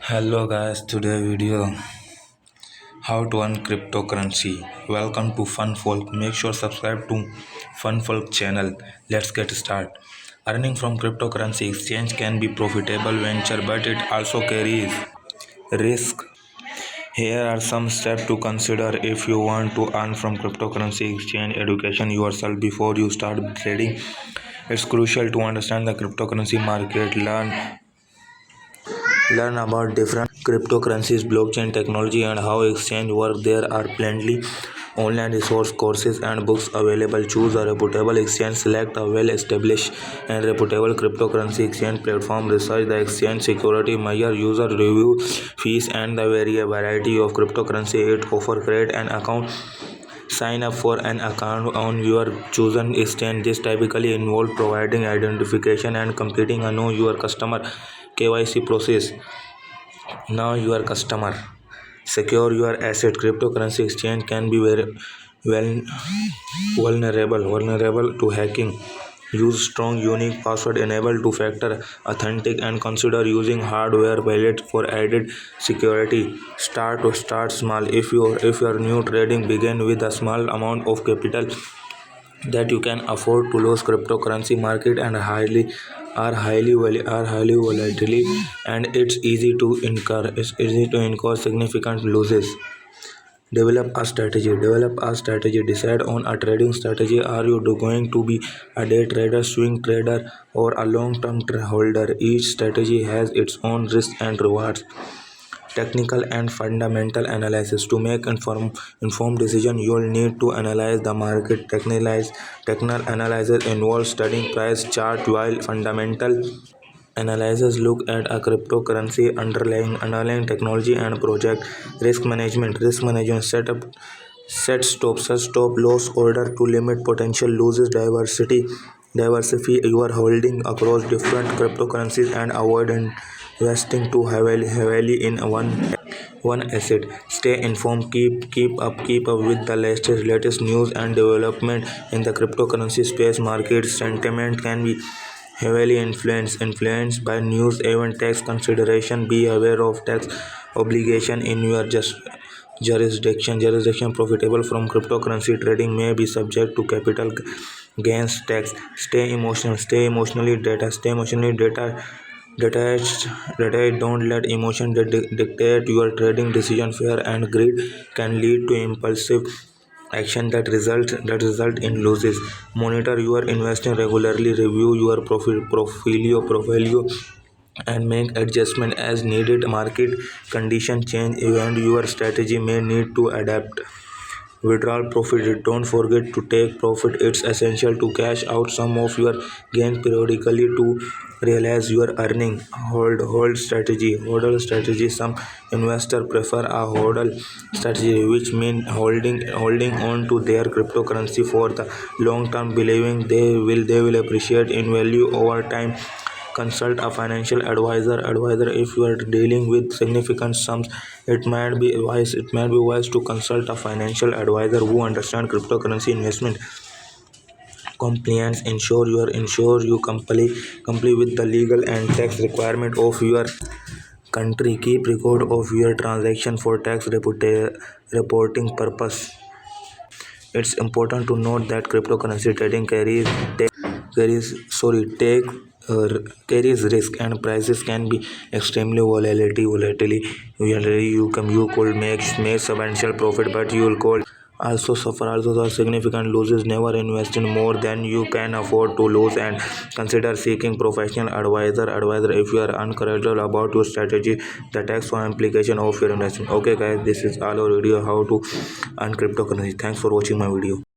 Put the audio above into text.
Hello guys, today video how to earn cryptocurrency. Welcome to Funfolk. Make sure subscribe to Funfolk channel. Let's get started. Earning from cryptocurrency exchange can be profitable venture, but it also carries risk. Here are some steps to consider if you want to earn from cryptocurrency exchange. Education yourself before you start trading. It's crucial to understand the cryptocurrency market. Learn about different cryptocurrencies, blockchain technology, and how exchange work. There are plenty online resource courses and books available. Choose a reputable exchange. Select a well-established and reputable cryptocurrency exchange platform. Research the exchange security measure, user review, fees, and the variety of cryptocurrency it offer. Create an account. Sign up for an account on your chosen exchange. This typically involves providing identification and completing a know your customer KYC process. Now your customer. Secure your asset. Cryptocurrency exchange can be very well vulnerable to hacking. Use strong unique password. Enable two factor authentic and consider using hardware wallet for added security. Start small. If you are new trading, begin with a small amount of capital that you can afford to lose. Cryptocurrency market and highly volatile, and it's easy to incur significant losses. Develop a strategy. Decide on a trading strategy. Are you going to be a day trader, swing trader, or a long-term holder? Each strategy has its own risks and rewards. Technical and fundamental analysis. To make informed decision, you'll need to analyze the market. Technical analysis involves studying price chart, while fundamental analysis look at a cryptocurrency underlying technology and project. Risk management. Set stop loss order to limit potential losses. Diversify your holding across different cryptocurrencies and avoid investing too heavily in one asset. Stay informed. Keep up with the latest news and development in the cryptocurrency space. Market sentiment can be heavily influenced by news, event, tax consideration. Be aware of tax obligation in your jurisdiction. Profitable from cryptocurrency trading may be subject to capital gains tax. Stay emotionally detached. Don't let emotion dictate your trading decision. Fear and greed can lead to impulsive action that result in losses. Monitor your investing regularly. Review your portfolio and make adjustment as needed. Market condition change and your strategy may need to adapt. Withdrawal profit. Don't forget to take profit. It's essential to cash out some of your gain periodically to realize your earning. Hold strategy. Some investors prefer a hodl strategy, which means holding on to their cryptocurrency for the long term, believing they will appreciate in value over time. Consult a financial advisor. If you are dealing with significant sums, it might be wise to consult a financial advisor who understands cryptocurrency investment compliance. Ensure you comply with the legal and tax requirement of your country. Keep record of your transaction for tax reporting purpose. It's important to note that cryptocurrency trading take carries risk, and prices can be extremely volatile. You could make substantial profit, but you could also suffer significant losses. Never invest in more than you can afford to lose, and consider seeking professional advisor if you are uncomfortable about your strategy, the tax or implication of your investment. Okay guys, this is all our video how to earn cryptocurrency. Thanks for watching my video.